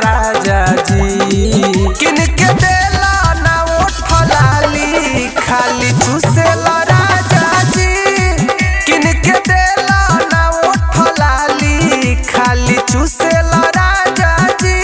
राजा जी। किन के देला ना ओठ लाली खाली चूसेला राजा जी। किन के देला ना ओठ लाली खाली चूसेला राजा जी।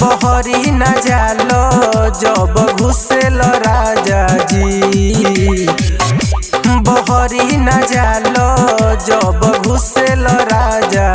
बहरी न जालो जब घुसेल राजा जी। बहरी न जालो जब घुसेल राजा